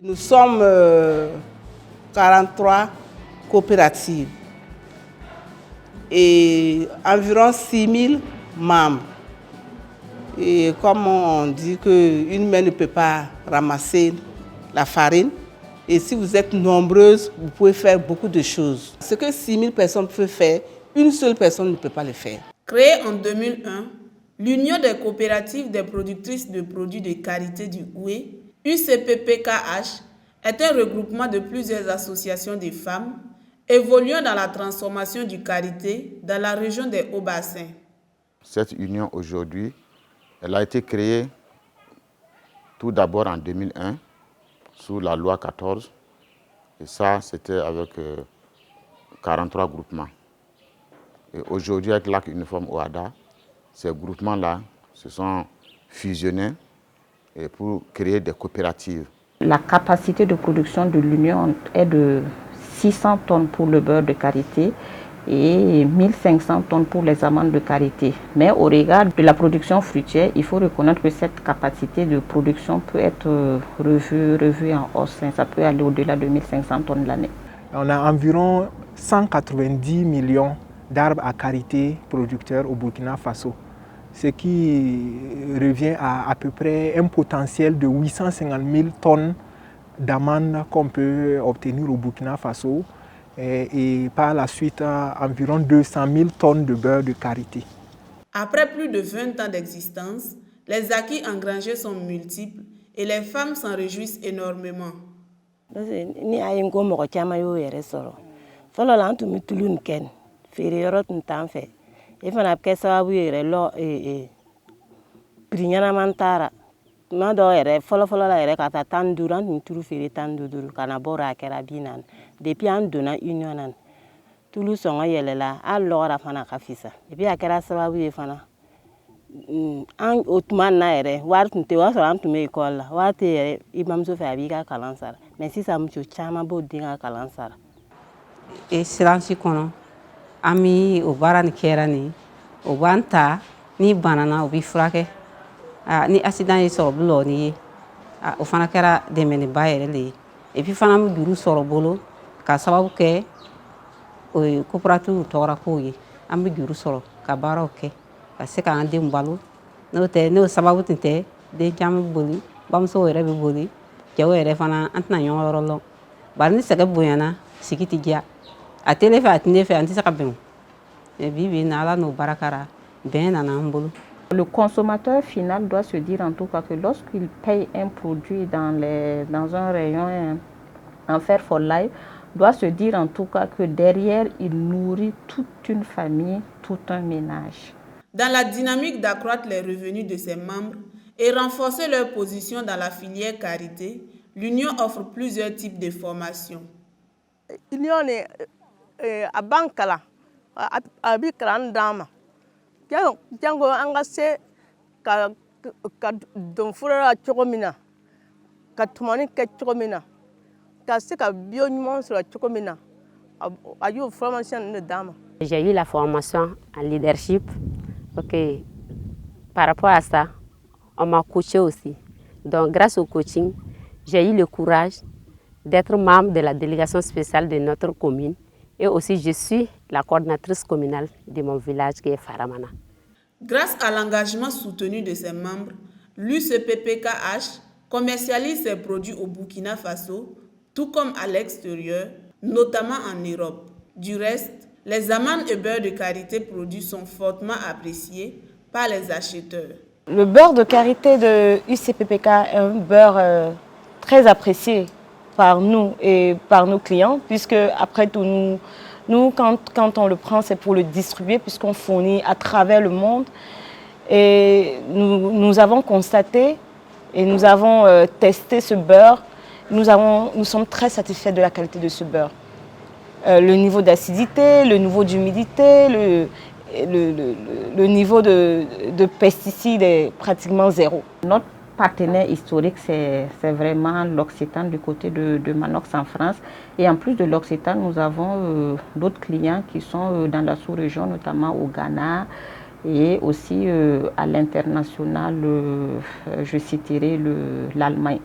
Nous sommes 43 coopératives et environ 6000 membres. Et comme on dit qu'une main ne peut pas ramasser la farine, et si vous êtes nombreuses, vous pouvez faire beaucoup de choses. Ce que 6000 personnes peuvent faire, une seule personne ne peut pas le faire. Créée en 2001, l'Union des coopératives des productrices de produits de qualité du Houé, UCPPKH, est un regroupement de plusieurs associations de femmes évoluant dans la transformation du karité dans la région des Hauts-Bassins. Cette union aujourd'hui, elle a été créée tout d'abord en 2001 sous la loi 14 et ça c'était avec 43 groupements. Et aujourd'hui avec l'Acte uniforme OHADA, ces groupements-là se sont fusionnés pour créer des coopératives. La capacité de production de l'Union est de 600 tonnes pour le beurre de karité et 1500 tonnes pour les amandes de karité. Mais au regard de la production fruitière, il faut reconnaître que cette capacité de production peut être revue en hausse. Ça peut aller au-delà de 1500 tonnes l'année. On a environ 190 millions d'arbres à karité producteurs au Burkina Faso, ce qui revient à peu près un potentiel de 850 000 tonnes d'amandes qu'on peut obtenir au Burkina Faso et par la suite environ 200 000 tonnes de beurre de karité. Après plus de 20 ans d'existence, les acquis engrangés sont multiples et les femmes s'en réjouissent énormément. Depuis an donna union nan tulu songa yelela a lora fana kafisa et puis akera sababu ye fana an otman na ere war tunte wa so an tume école la wa te imam so fa bi ka kalansara mais si ça mucho chama bo dinga kalansara e silence kono ami o barani kerani o banta ni banana o bi frake ni accident yi so blo ni o fana kera de meni bayere le et puis fana mu duru soro bolo ka sababu ke o coopérative tora ko ye an bi juru sɔrɔ ka baaraw kɛ ka se ka an den balo n'o tɛ n'o sababu tun tɛ den caman bɛ boli bamuso yɛrɛ bɛ boli cɛw yɛrɛ fana an tɛna ɲɔgɔn yɔrɔ lɔn bari ni sɛgɛ bonyana sigi tɛ diya a tɛ ne fɛ a tɛ ne fɛ an tɛ se ka bɛn mais bi bi in na Ala n'o barakara bɛn nana an bolo. Le consommateur final doit se dire en tout cas que lorsqu'il paye un produit dans un rayon en Fair for Life, doit se dire en tout cas que derrière, il nourrit toute une famille, tout un ménage. Dans la dynamique d'accroître les revenus de ses membres et renforcer leur position dans la filière karité, l'Union offre plusieurs types de formations. L'Union est à Bankala, à Bikran Dama. Django Angase, Donfura Chocomina, Katumani Chocomina. J'ai eu la formation en leadership. Okay. Par rapport à ça, on m'a coaché aussi. Donc grâce au coaching, j'ai eu le courage d'être membre de la délégation spéciale de notre commune. Et aussi je suis la coordinatrice communale de mon village qui est Faramana. Grâce à l'engagement soutenu de ses membres, l'UCPPKH commercialise ses produits au Burkina Faso, tout comme à l'extérieur, notamment en Europe. Du reste, les amandes et beurre de karité produits sont fortement appréciés par les acheteurs. Le beurre de karité de UCPPK est un beurre très apprécié par nous et par nos clients, puisque après tout, nous quand on le prend, c'est pour le distribuer, puisqu'on fournit à travers le monde. Et nous avons constaté et nous avons testé ce beurre. Nous sommes très satisfaits de la qualité de ce beurre. Le niveau d'acidité, le niveau d'humidité, le niveau de pesticides est pratiquement zéro. Notre partenaire historique, c'est vraiment l'Occitan du côté de Manox en France. Et en plus de l'Occitan, nous avons d'autres clients qui sont dans la sous-région, notamment au Ghana et aussi à l'international, je citerai l'Allemagne,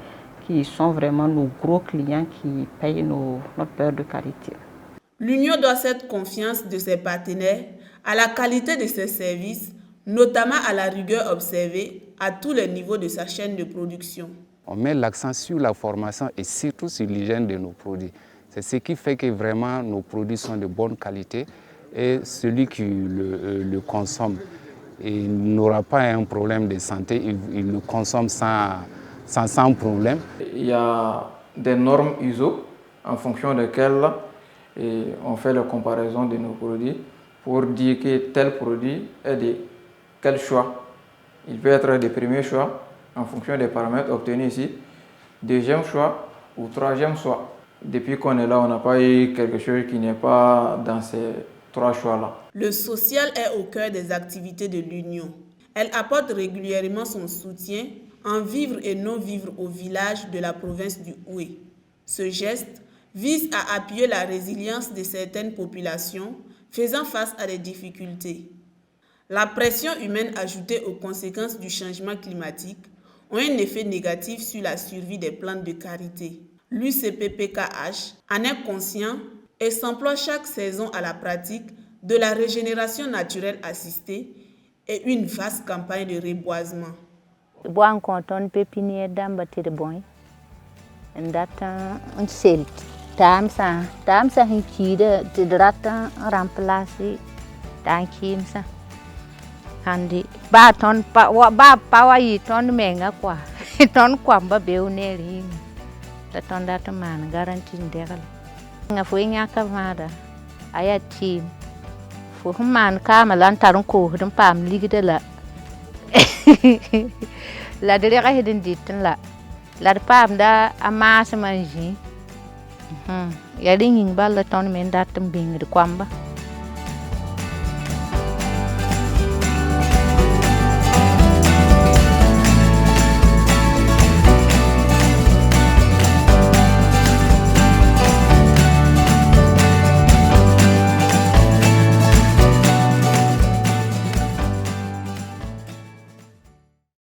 qui sont vraiment nos gros clients qui payent notre beurre de karité. L'Union doit cette confiance de ses partenaires à la qualité de ses services, notamment à la rigueur observée à tous les niveaux de sa chaîne de production. On met l'accent sur la formation et surtout sur l'hygiène de nos produits. C'est ce qui fait que vraiment nos produits sont de bonne qualité et celui qui le consomme n'aura pas un problème de santé, il le consomme sans problème. Il y a des normes ISO en fonction desquelles on fait la comparaison de nos produits pour dire que tel produit est de quel choix. Il peut être des premiers choix en fonction des paramètres obtenus ici, deuxième choix ou troisième choix. Depuis qu'on est là, on n'a pas eu quelque chose qui n'est pas dans ces 3 choix-là. Le social est au cœur des activités de l'Union. Elle apporte régulièrement son soutien en vivre et non-vivre au village de la province du Houé. Ce geste vise à appuyer la résilience de certaines populations faisant face à des difficultés. La pression humaine ajoutée aux conséquences du changement climatique ont un effet négatif sur la survie des plantes de karité. L'UCPPKH en est conscient et s'emploie chaque saison à la pratique de la régénération naturelle assistée et une vaste campagne de reboisement. Bon canton pépinière d'ambaté de boy. En data un selt. Tam sa hinkide de drata remplacer dan kimsa. Handi ba ton pa wa yi ton menga kwa. Ton kwamba beuneri. Da ton data man garanti ndegal. Nga fo nya kamada aya team. Fo man kama lan tarun ko dum pam ligide la. La dereka hedin ditin la pam da amasa manji. Ya dingin balla ton men datum bing de kwamba.